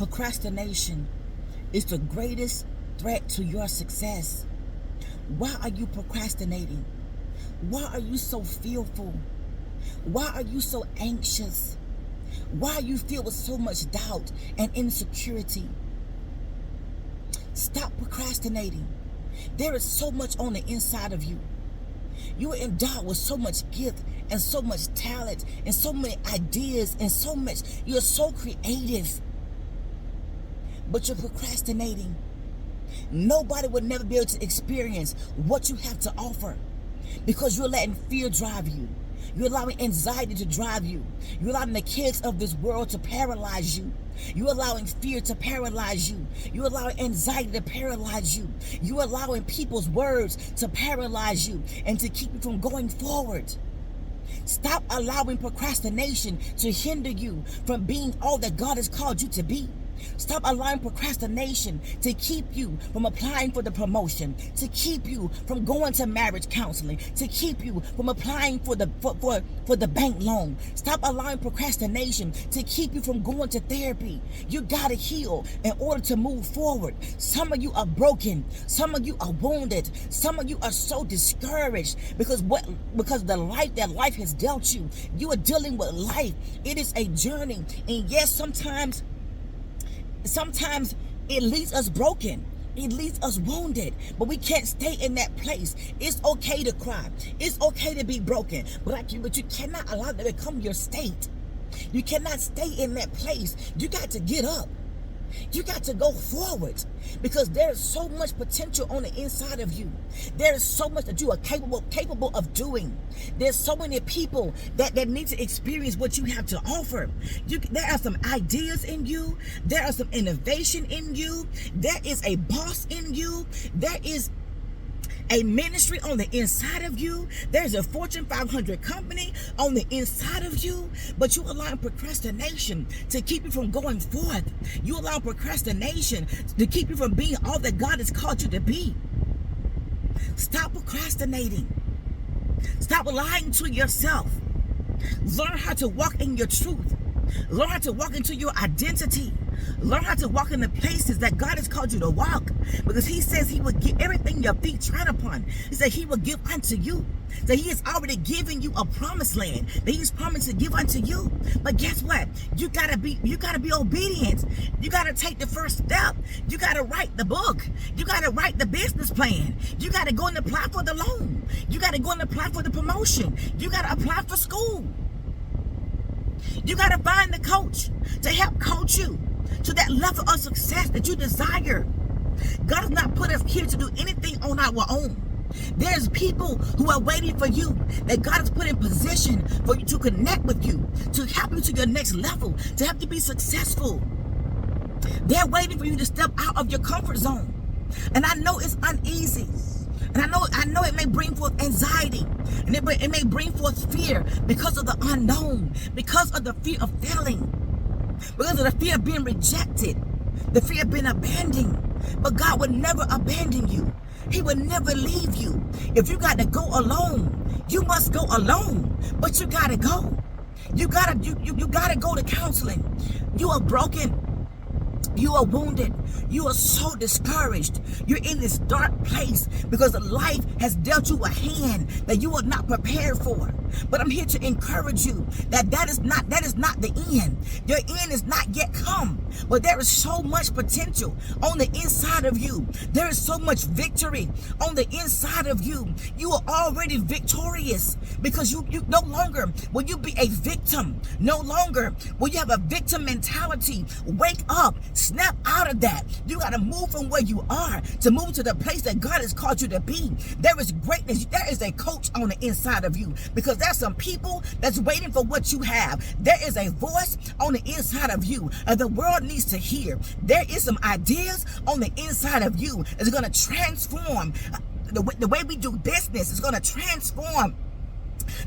Procrastination is the greatest threat to your success. Why are you procrastinating? Why are you so fearful? Why are you so anxious? Why are you filled with so much doubt and insecurity? Stop procrastinating. There is so much on the inside of you. You are endowed with so much gift and so much talent and so many ideas and so much. You're so creative. But you're procrastinating. Nobody would never be able to experience what you have to offer because you're letting fear drive you. You're allowing anxiety to drive you. You're allowing the kids of this world to paralyze you. You're allowing fear to paralyze you. You're allowing anxiety to paralyze you. You're allowing people's words to paralyze you and to keep you from going forward. Stop allowing procrastination to hinder you from being all that God has called you to be. Stop allowing procrastination to keep you from applying for the promotion, to keep you from going to marriage counseling, to keep you from applying for the bank loan. Stop allowing procrastination to keep you from going to therapy. You gotta heal in order to move forward. Some of you are broken. Some of you are wounded. Some of you are so discouraged because the life that life has dealt you. You are dealing with life. It is a journey, and yes, sometimes it leaves us broken. It leaves us wounded, but we can't stay in that place. It's okay to cry. It's okay to be broken, but you cannot allow that to become your state. You cannot stay in that place. You got to get up. You got to go forward because there's so much potential on the inside of you. There's so much that you are capable of doing. There's so many people that need to experience what you have to offer. There are some ideas in you. There are some innovation in you. There is a boss in you. There is a ministry on the inside of you. There's a Fortune 500 company on the inside of you, but you allow procrastination to keep you from going forth. You allow procrastination to keep you from being all that God has called you to be. Stop procrastinating. Stop lying to yourself. Learn how to walk in your truth. Learn how to walk into your identity. Learn how to walk in the places that God has called you to walk. Because he says he will give everything your feet tread upon. He said he will give unto you. That he has already given you a promised land that he's promised to give unto you. But guess what? You gotta be obedient. You gotta take the first step. You gotta write the book. You gotta write the business plan. You gotta go and apply for the loan. You gotta go and apply for the promotion. You gotta apply for school. You got to find the coach to help coach you to that level of success that you desire. God has not put us here to do anything on our own. There's people who are waiting for you that God has put in position for you to connect with you, to help you to your next level, to help you be successful. They're waiting for you to step out of your comfort zone. And I know it's uneasy. And I know it may bring forth anxiety, and it may bring forth fear because of the unknown, because of the fear of failing, because of the fear of being rejected, the fear of being abandoned. But God would never abandon you. He would never leave you. If you got to go alone, you must go alone. But you gotta go. You gotta go to counseling. You are broken. You are wounded. You are so discouraged. You're in this dark place because life has dealt you a hand that you are not prepared for. But I'm here to encourage you that is not the end. Your end is not yet come. But there is so much potential on the inside of you. There is so much victory on the inside of you. You are already victorious because you no longer will you be a victim. No longer will you have a victim mentality. Wake up. Snap out of that. You got to move from where you are to move to the place that God has called you to be. There is greatness. There is a coach on the inside of you because there's some people that's waiting for what you have. There is a voice on the inside of you and the world needs to hear. There is some ideas on the inside of you that's going to transform the way we do business. Is going to transform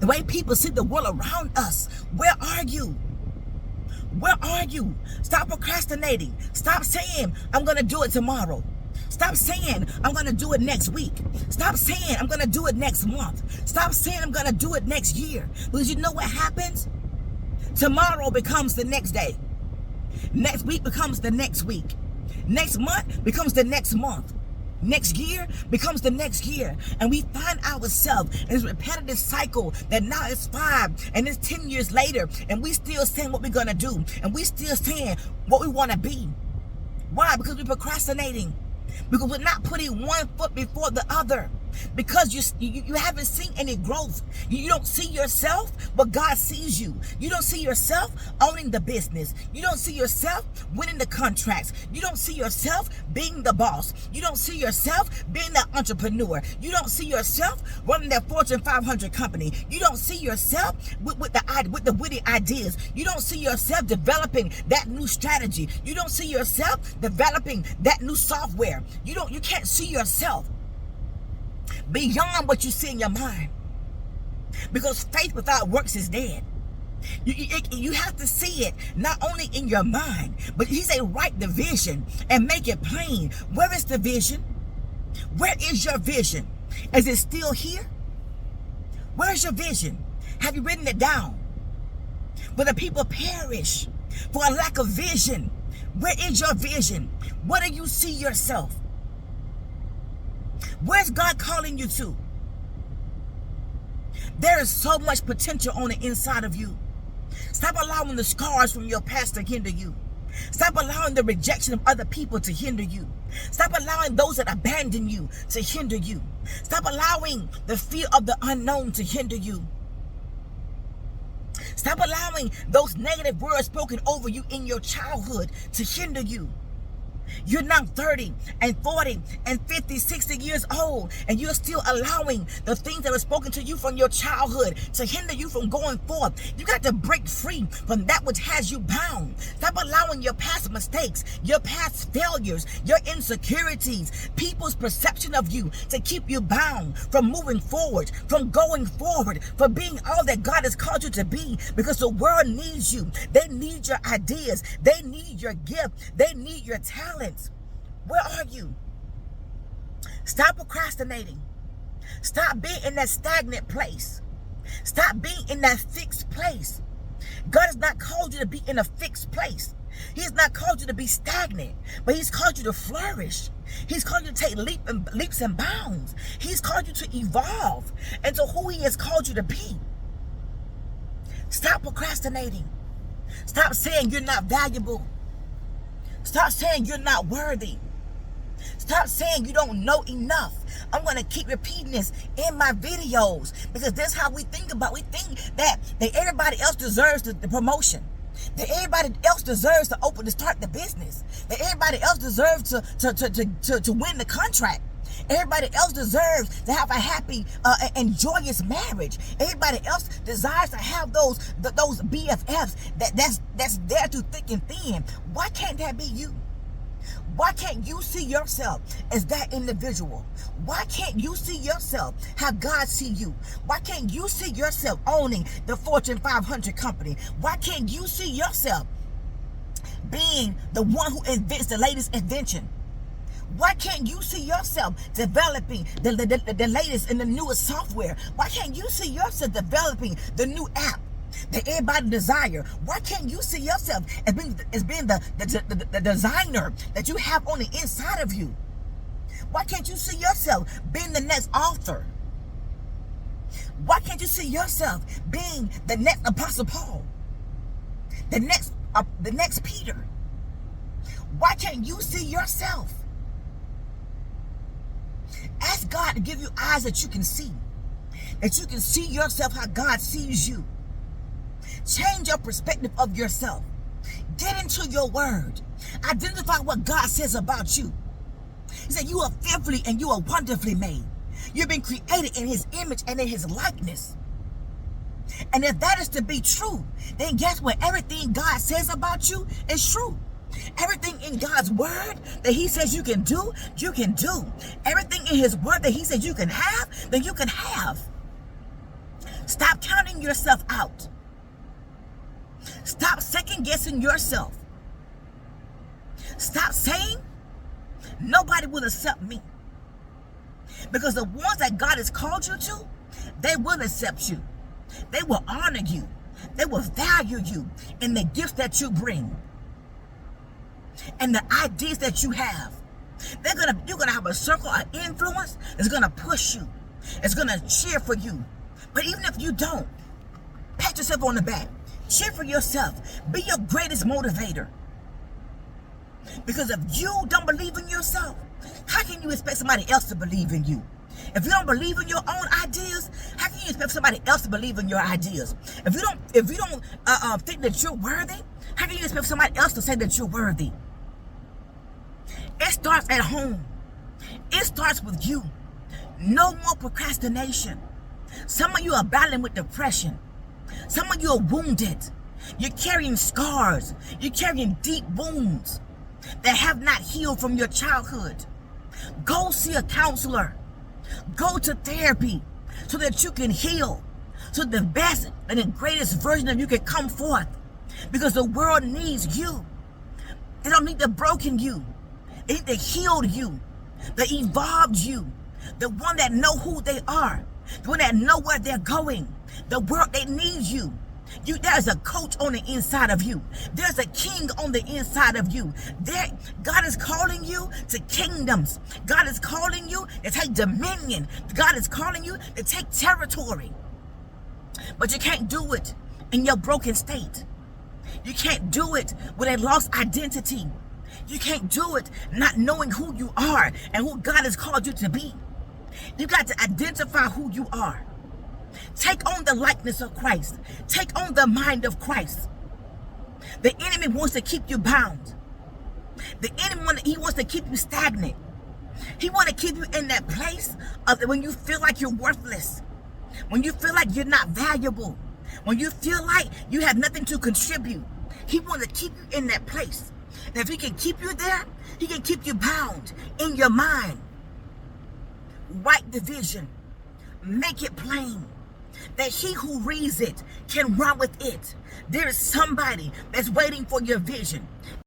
the way people see the world around us. Where are you? Where are you? Stop procrastinating. Stop saying, I'm going to do it tomorrow. Stop saying, I'm going to do it next week. Stop saying, I'm going to do it next month. Stop saying, I'm going to do it next year. Because you know what happens? Tomorrow becomes the next day. Next week becomes the next week. Next month becomes the next month. Next year becomes the next year. And we find ourselves in this repetitive cycle that now it's 5 and it's 10 years later, and we still saying what we're going to do. And we still saying what we want to be. Why? Because we're procrastinating. Because we're not putting one foot before the other. Because you haven't seen any growth. You don't see yourself, but God sees you. You don't see yourself owning the business. You don't see yourself winning the contracts. You don't see yourself being the boss. You don't see yourself being the entrepreneur. You don't see yourself running that Fortune 500 company. You don't see yourself with the witty ideas. You don't see yourself developing that new strategy. You don't see yourself developing that new software. You can't see yourself beyond what you see in your mind, because faith without works is dead. You have to see it not only in your mind, but he said write the vision and make it plain. Where is the vision? Where is your vision? Is it still here? Where is your vision? Have you written it down? But the people perish for a lack of vision. Where is your vision? Where do you see yourself? Where's God calling you to? There is so much potential on the inside of you. Stop allowing the scars from your past to hinder you. Stop allowing the rejection of other people to hinder you. Stop allowing those that abandon you to hinder you. Stop allowing the fear of the unknown to hinder you. Stop allowing those negative words spoken over you in your childhood to hinder you. You're now 30 and 40 and 50, 60 years old, and you're still allowing the things that were spoken to you from your childhood to hinder you from going forth. You got to break free from that which has you bound. Stop allowing your past mistakes, your past failures, your insecurities, people's perception of you to keep you bound from moving forward, from going forward, from being all that God has called you to be, because the world needs you. They need your ideas. They need your gift. They need your talent. Where are you? Stop procrastinating. Stop being in that stagnant place. Stop being in that fixed place. God has not called you to be in a fixed place. He has not called you to be stagnant, but he's called you to flourish. He's called you to take leaps and bounds. He's called you to evolve into who he has called you to be. Stop procrastinating. Stop saying you're not valuable. Stop saying you're not worthy. Stop saying you don't know enough. I'm going to keep repeating this in my videos, because that's how we think about it. We think that everybody else deserves the promotion. That everybody else deserves to start the business. That everybody else deserves to win the contract. Everybody else deserves to have a happy and joyous marriage. Everybody else desires to have those BFFs that's there through thick and thin. Why can't that be you? Why can't you see yourself as that individual? Why can't you see yourself how God see you? Why can't you see yourself owning the Fortune 500 company? Why can't you see yourself being the one who invents the latest invention? Why can't you see yourself developing the latest and the newest software? Why can't you see yourself developing the new app that everybody desire? Why can't you see yourself as being the designer that you have on the inside of you? Why can't you see yourself being the next author? Why can't you see yourself being the next Apostle Paul? The next Peter? Why can't you see yourself? Ask God to give you eyes that you can see yourself how God sees you. Change your perspective of yourself. Get into your word. Identify what God says about you. He said you are fearfully and you are wonderfully made. You've been created in his image and in his likeness. And if that is to be true, then guess what? Everything God says about you is true. Everything in God's word that he says you can do, you can do. Everything in his word that he says you can have, then you can have. Stop counting yourself out. Stop second guessing yourself. Stop saying nobody will accept me. Because the ones that God has called you to, they will accept you. They will honor you. They will value you in the gifts that you bring. and the ideas that you have. You're gonna have a circle of influence that's gonna push you. It's gonna cheer for you. But even if you don't, pat yourself on the back. Cheer for yourself. Be your greatest motivator. Because if you don't believe in yourself, how can you expect somebody else to believe in you? If you don't believe in your own ideas, how can you expect somebody else to believe in your ideas? If you don't think that you're worthy, how can you expect somebody else to say that you're worthy? It starts at home. It starts with you. No more procrastination. Some of you are battling with depression. Some of you are wounded. You're carrying scars. You're carrying deep wounds that have not healed from your childhood. Go see a counselor. Go to therapy so that you can heal. So the best and the greatest version of you can come forth. Because the world needs you. They don't need the broken you. They need the healed you. The evolved you. The one that know who they are. The one that know where they're going. The world, they need you. There's a coach on the inside of you. There's a king on the inside of you. God is calling you to kingdoms. God is calling you to take dominion. God is calling you to take territory. But you can't do it in your broken state. You can't do it with a lost identity. You can't do it not knowing who you are and who God has called you to be. You got to identify who you are. Take on the likeness of Christ. Take on the mind of Christ. The enemy wants to keep you bound. The enemy, he wants to keep you stagnant. He wants to keep you in that place of when you feel like you're worthless. When you feel like you're not valuable. When you feel like you have nothing to contribute. He wants to keep you in that place. And if he can keep you there, he can keep you bound in your mind. Write the vision. Make it plain. That he who reads it can run with it. There is somebody that's waiting for your vision.